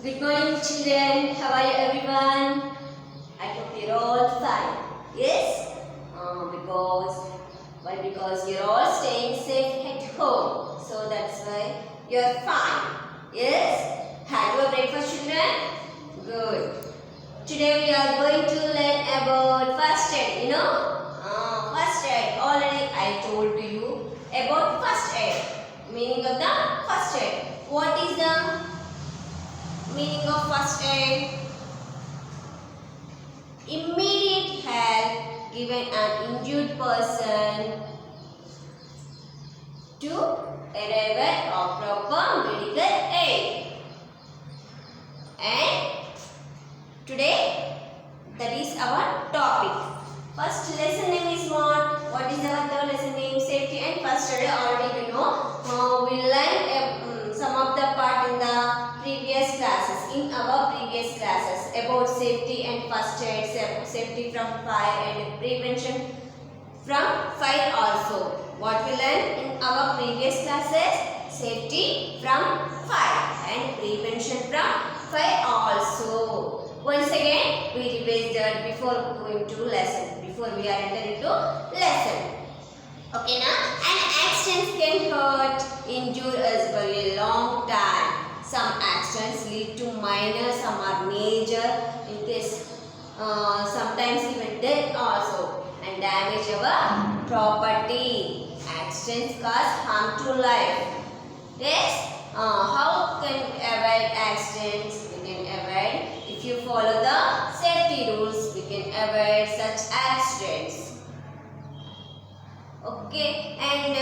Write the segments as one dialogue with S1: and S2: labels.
S1: Good morning, children. How are you, everyone? I hope you're all fine. Yes? Because why? Because you're all staying safe at home. So that's why you're fine. Yes? Had your breakfast, children? Good. Today we are going to learn about first aid. First aid. Already I told to you about first aid. Meaning of the first aid. What is the meaning of first aid? Immediate help given an injured person to arrive at proper medical aid. And today that is our topic. First lesson name is what is our third lesson name? Safety and first aid. Already you know. We learned some of the part in the previous classes. In our previous classes about safety and first aid, safety from fire and prevention from fire also. What we learned in our previous classes? Safety from fire and prevention from fire also. Once again, we revise that before going to lesson. Before we are entering into lesson. Okay, now an accident can hurt, injure us for a long time. Some accidents lead to minor, some are major. In case sometimes even death also, and damage our property. Accidents cause harm to life. Yes. How can avoid accidents? We can avoid if you follow the safety rules. We can avoid such accidents. Okay, and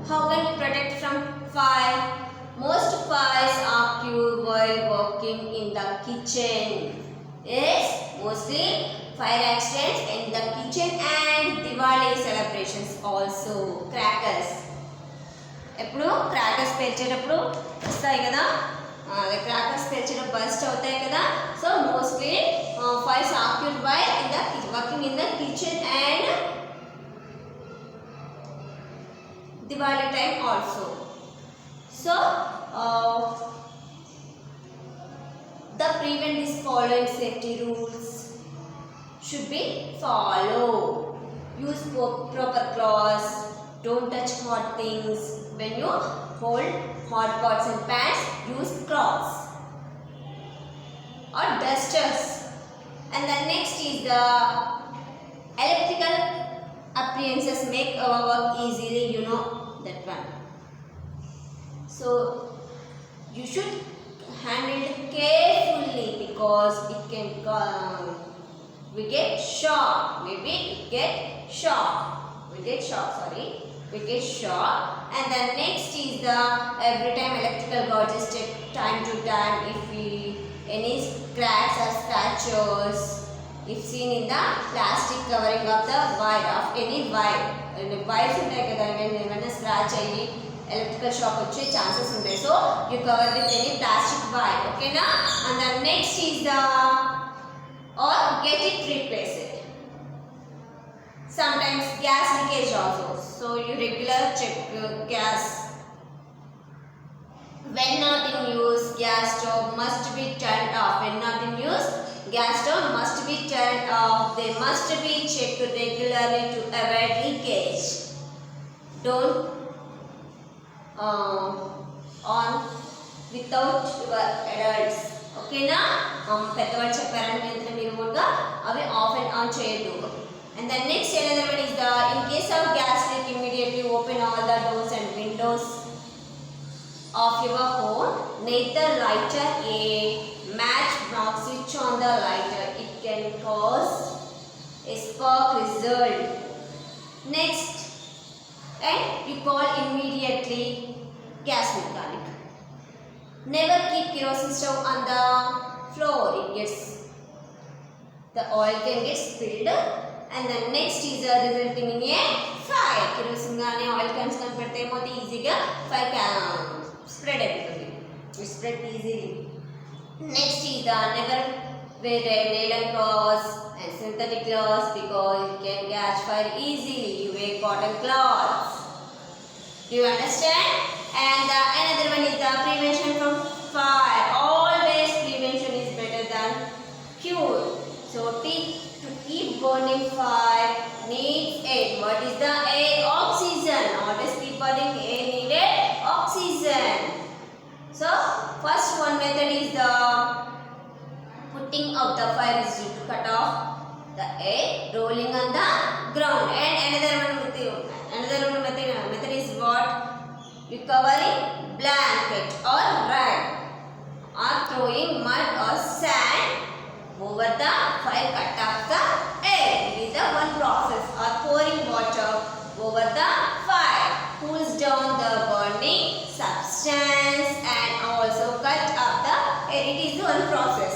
S1: how can we protect from fire? Most fires are cured while working in the kitchen. Yes, mostly fire accidents in the kitchen and Diwali celebrations also. Crackers. ఎప్పుడు crackers పేల్చేటప్పుడు వస్తాయి కదా, crackers పేల్చేటప్పుడు bust అవుతాయి కదా. So mostly fires occupied by in the working in the kitchen and Diwali time also. So the prevent these following safety rules should be followed. Use proper cloths. Don't touch hot things. When you hold hot pots and pans, use cloths or dusters. And the next is the electrical appliances make our work easily, you know that one. So you should handle it carefully because it can we get shock. Maybe get shock. We get shock. And the next is the every time electrical gadgets check time to time if any cracks or scratches if seen in the plastic covering of the wire of any wire. Wires ఉంటాయి కదా, ఏమైనా scratch అయ్యి electrical shock వచ్చే chances ఉంటాయి. So you cover with any plastic wire. ఓకేనా? And the next is the or get it replaced. Sometimes gas leakage also. So you regular check gas. When not in use, gas stove must be turned off. When not in use, gas stove must be turned off. They must be checked regularly to avoid leakage. Don't on without your adults. Okay na? పెద్దవాళ్ళు చెప్పారని వెంటనే మీరు కూడా అవి of and on చేయొద్దు. And the next another one is the in case of gas leak immediately open all the doors and windows of your home. Neither lighter a match not switch on the lighter. It can cause a spark result. Next, and you call immediately gas mechanic. Never keep kerosene stove on the floor. It gets the oil can get spilled. And the next is resulting in a fire. Kerosene gaane oil cans kan pedte emoti easy ga fire can spread everything. It spread easily. Next is the never wear nylon cloths and synthetic cloths because it can catch fire easily. You wear cotton cloths. Do you understand? And another one is the prevention from fire. Always prevention is better than cure. So to keep burning fire needs air. What is the air? Oxygen. Always keep burning air needed oxygen. So first one method is the putting out the fire is to cut off the air rolling on the ground. And another one method is what? Recovering blanket or rag or throwing mud or sand over the fire, cut off the air. It is the one process. Or pouring water over the fire cools down the burning substance and also cut off the air. It is one process.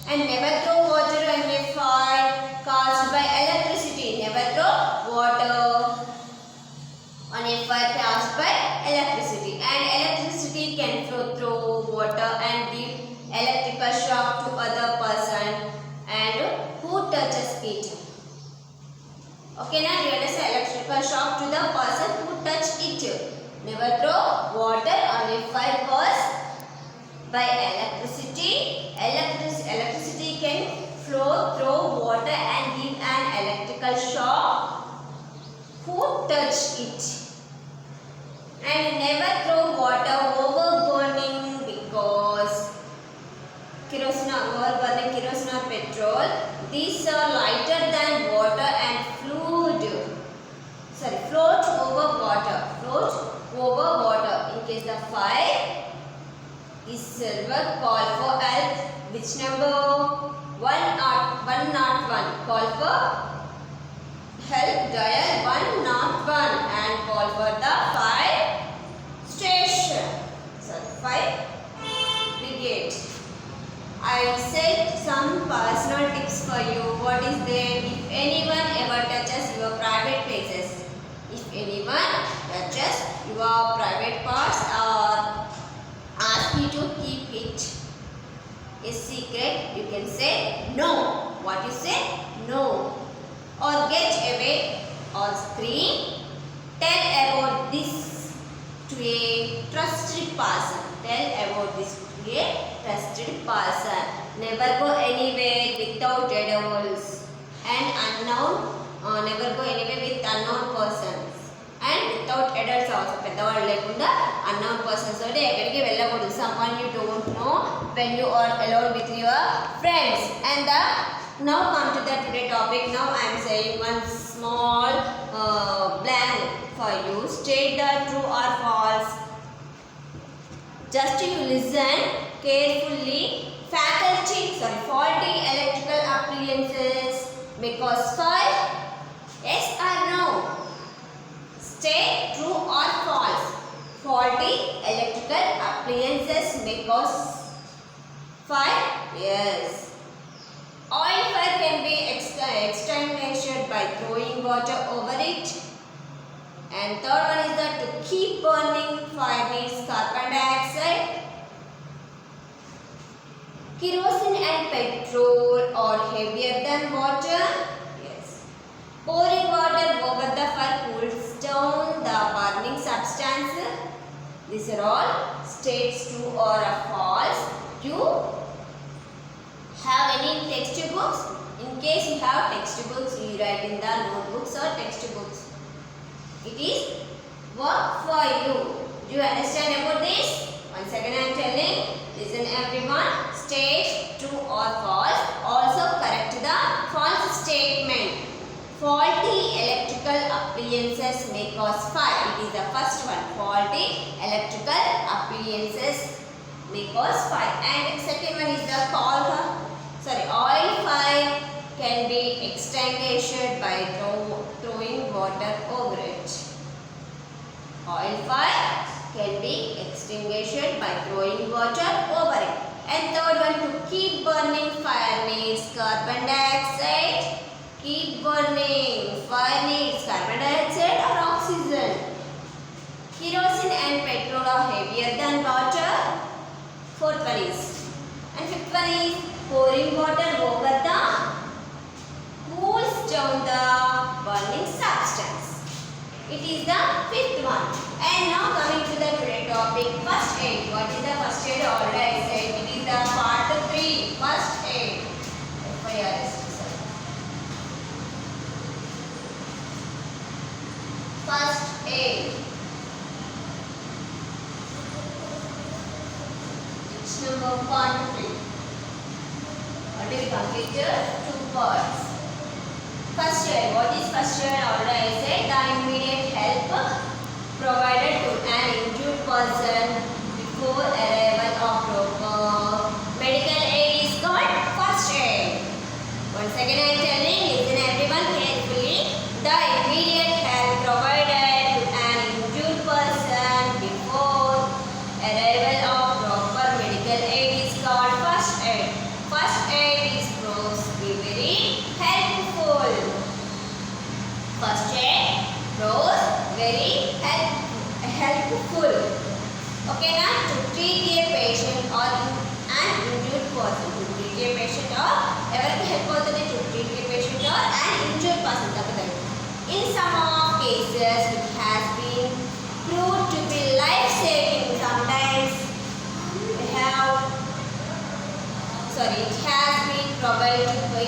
S1: And never throw water on a fire caused by electricity. Never throw water on a fire caused by electricity. And electricity can flow through water and give electrical shock to other person and who touches it. Okay, now you understand? Electrical shock to the person who touch it. Never throw water on a fire caused by electricity. Electricity can flow through water and give an electrical shock who touch it. And never throw water over burning because kerosene over burning kerosene or petrol. These are lighter than water and float over water. Float over water. In case the fire is silver, call for help. Which number? 101. Call for help. Dial 101 and call for the fire station. Fire brigade. I said some personal tips for you. What is there? If anyone ever touches your private places, if anyone touches your private parts or ask you to keep it a secret, you can say no. What you say? No. Or get away or scream. Tell about this to a trusted person. Tell about this to a trusted person. Never go anywhere without adults and unknown. Never go anywhere with unknown persons. And without adults also. పెద్దవాళ్ళు లేకుండా unknown persons తోటి ఎక్కడికి వెళ్ళకూడదు. Someone you don't know when you are alone with your friends. And now come to the today topic. Now I am saying one small blank for you. State the true or false. Just you listen carefully. Faulty electrical appliances may cause fire. Yes or no? State true or false. Faulty electrical appliances may cause fire. Yes. Oil fire can be extinguished by throwing water over it. And third one is that to keep burning fire needs carbon dioxide. Kerosene and petrol are heavier than water. Yes. Pouring water over the fire cools down the burning substance. These are all states true or false. You have any textbooks? In case you have textbooks, you write in the notebooks or textbooks. It is work for you. Do you understand about this? Once again I am telling. Listen everyone. State true or false. Also correct the false statement. Faulty electrical appliances may cause fire. It is the first one. Faulty electrical appliances may cause fire. And second one is the oil fire can be extinguished by throwing water over it. Oil fire can be extinguished by throwing water over it. And third one, to keep burning fire needs carbon dioxide. Keep burning fire needs carbon dioxide or oxygen. Kerosene and petrol are heavier than water. Fourth one is. And fifth one is pouring water over the cools down the burning substance. It is the fifth one. And now coming to the today topic, first aid. What part 3. Already completed 2 parts. First aid. What is first aid? Already I said the immediate help provided to an injured person before arrival of proper medical aid is called first aid. Once again I am telling, listen everyone carefully. The immediate help provided to an injured person before arrival of proper medical aid is called first aid. First aid is supposed to be very helpful. First aid pros very helpful. Okay, now to treat a patient or an injured person. To treat a patient or ఎవరికి help అవుతుంది? To treat a patient or an injured person. In some of cases, it has been proved to be life-saving. Sometimes it has been provided to be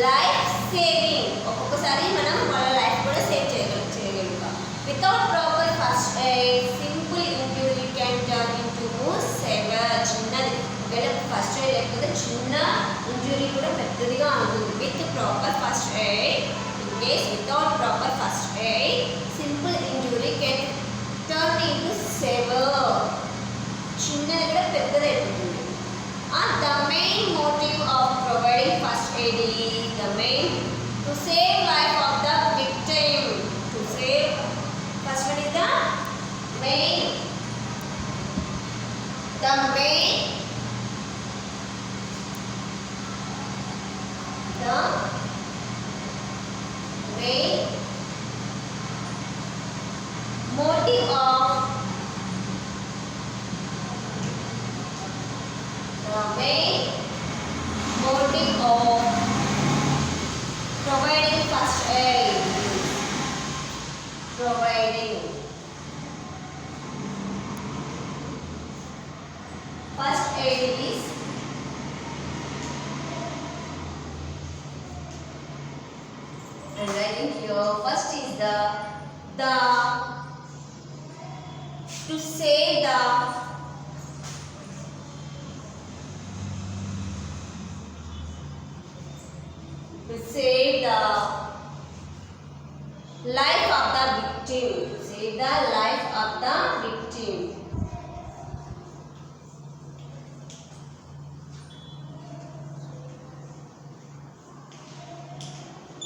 S1: life-saving. ఒక్కొక్కసారి మనం వాళ్ళ life కూడా save చేయగలుగుతాం. Without proper first aid, simple injury can turn into more severe. చిన్నది ఒకవేళ first aid లేకపోతే చిన్న injury కూడా పెద్దదిగా ఉంటుంది. With proper first aid, in case without proper first aid, simple injury can turn into severe. చిన్నది కూడా పెద్దదైపోతుంది. The main motive of providing first aid is to save life of the victim. To save, first one is the main motive of providing first aid is providing first aid is and writing here first is the to save the life of the victim. Save the life of the victim.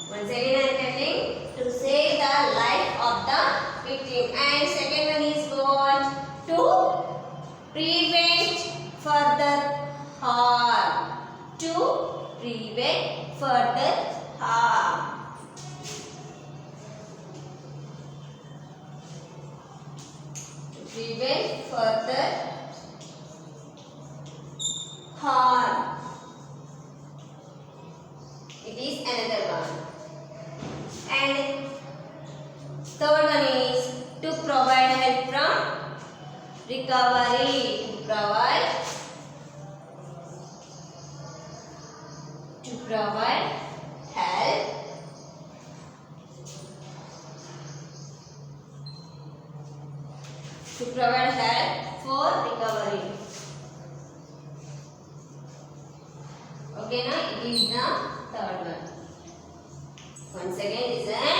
S1: Once again I am telling, to save the life of the victim. And second one is what? To prevent further harm. To prevent further harm. To prevent further harm. It is another one. And third one is to provide help from recovery. To provide help for recovery. Okay, now it is the third one. Once again listen.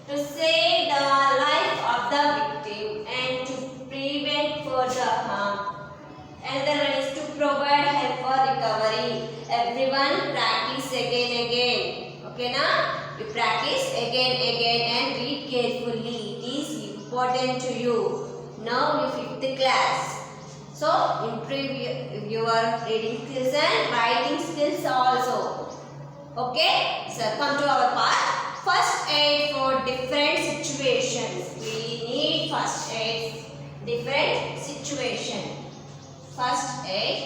S1: To save the life of the victim and to prevent further harm. Another one is to provide help for recovery. Everyone practice again. Okay, now you practice again and read carefully. It is important to you. Now you 5th class. So improve your reading skills and writing skills also. Okay, so come to our part. First aid for different situations. We need first aid different situation. First aid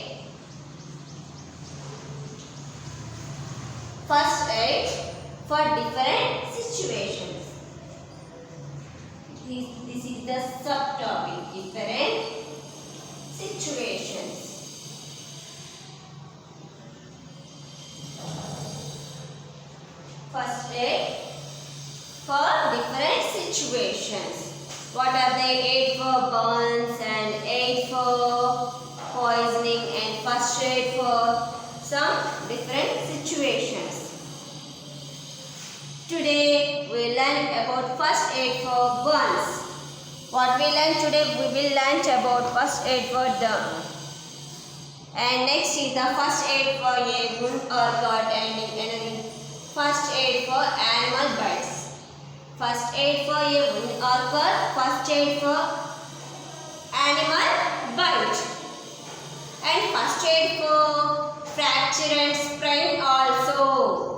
S1: for different situations. This is the subtopic, different situations. First aid for different situations. What are they? Aid for burns and aid for poisoning and first Today we learn about first aid for burns. What we learn today, we will learn about first aid for burns. And next is the first aid for a wound or cut, and first aid for animal bites. First aid for a wound or cut, first aid for animal bite, and first aid for fracture and sprain also.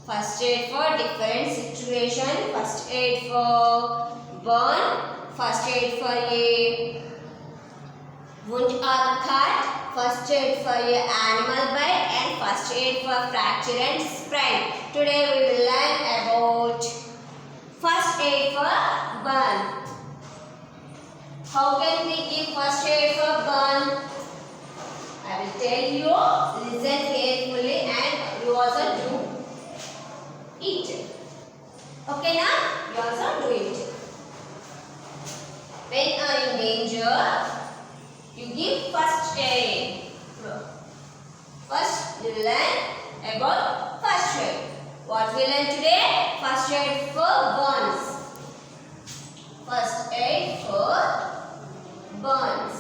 S1: First aid for different situation. First aid for burn, first aid for a wound or cut, first aid for a animal bite, and first aid for fracture and sprain. Today we will learn about first aid for burn. How can we give first aid for burn? I will tell you. Listen carefully and you also do it. Okay now? You also do it. When you are in danger, you give first aid. First, you learn about first aid. What we learn today? First aid for burns. First aid for burns.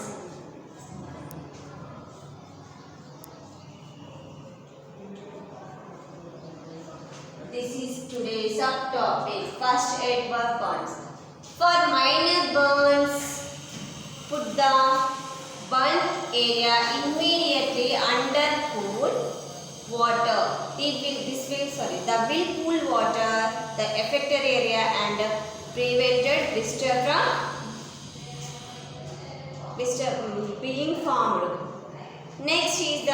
S1: This is today's subtopic. First aid for burns. For minor burns, put the burnt area immediately under cool water. The will cool water the affected area and prevented blister from being formed. Next is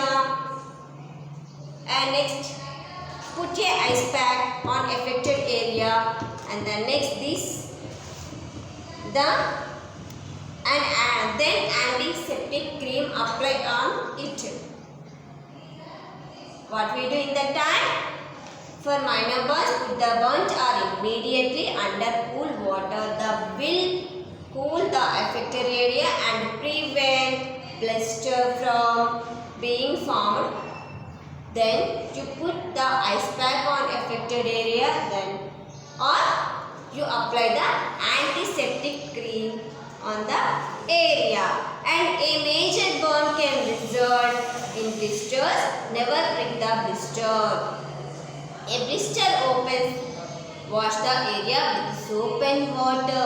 S1: next put a ice pack on affected area, and then next then antiseptic cream apply on it. What we do in that time? For minor burns, put the burnt are immediately under cool water. The will cool the affected area and prevent blister from being formed. Then you put the ice pack on affected area, or you apply the antiseptic cream on the area. And a major burn can result in blisters. Never prick the blister. A blister opens. Wash the area with soap and water.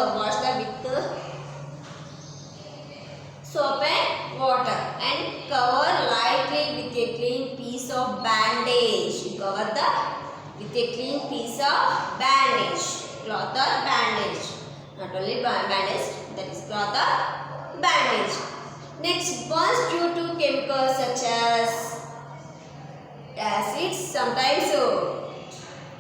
S1: Soap and water, and cover lightly with a clean piece of bandage. Cover with a clean piece of bandage, cloth or bandage. Not only bandage, that is cloth or bandage. Next, burns due to chemicals such as acids. Sometimes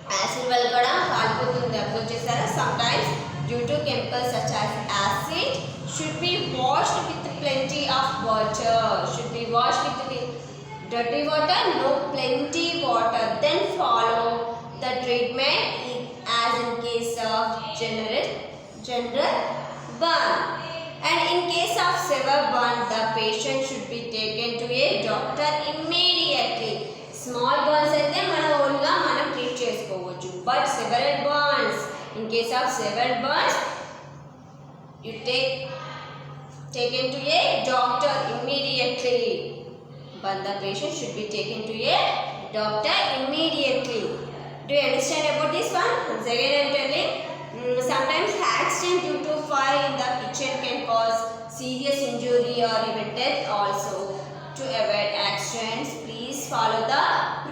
S1: acid valgada kalputundi absorb chesara. Sometimes due to chemicals such as acid, should be washed with plenty of water. Should be washed with dirty water, no plenty water. Then follow the treatment as in case of general burn. And in case of severe burn, the patient should be taken to a doctor immediately. Small burns అయితే మన ఓన్గా మనం treat చేసుకోవచ్చు. But severe burns, in case of severe burns, you taken to a doctor immediately. But the patient should be taken to a doctor immediately. Do you understand about this one? Once again I am telling. Sometimes accident due to fire in the kitchen can cause serious injury or even death also. To avoid accidents, please follow the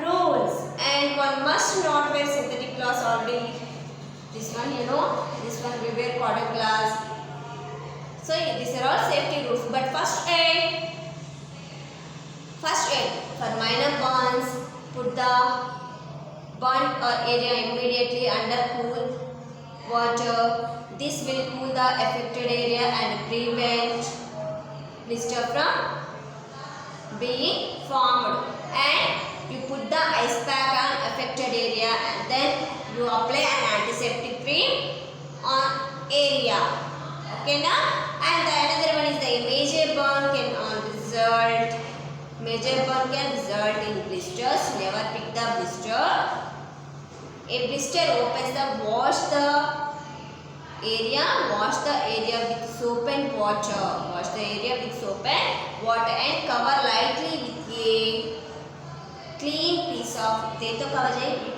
S1: rules. And one must not wear synthetic clothes already. This one, this one we wear cotton cloths. So these are all safety rules. But first aid for minor burns, put the burnt area immediately under cool water. This will cool the affected area and prevent blister from being formed. And you put the ice pack on affected area, and then you apply an antiseptic cream on area. Okay now? And the another one is the major burn can result in blisters. Never pick the blister. A blister opens the wash the area with soap and water. Wash the area with soap and water and cover lightly with a clean piece of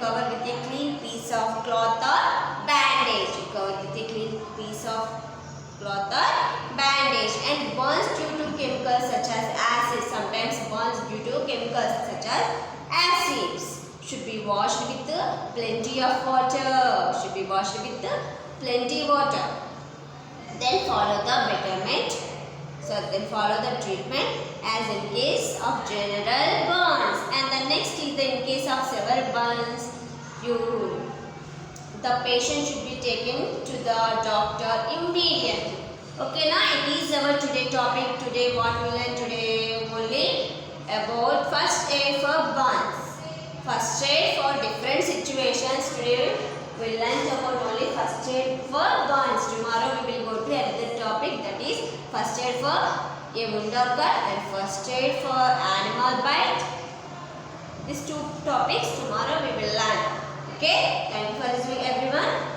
S1: cover with a clean piece of cloth or bandage. Cover with a clean piece of cloth or bandage and burns due to chemicals such as acids. Sometimes burns due to chemicals such as acids. Should be washed with plenty of water. Should be washed with plenty water. Then follow the betterment. So then follow the treatment as in case of general burns. And the next is in case of severe burns, the patient should be taken to the doctor immediately. Okay, now it is our today topic. Today what we learn today only about first aid for burns. First aid for different situations. Today we learned about only first aid for burns. Tomorrow we will go to another topic, that is first aid for a wound or cut and first aid for animal bite. These two topics tomorrow we will learn. Okay, thank you for listening everyone.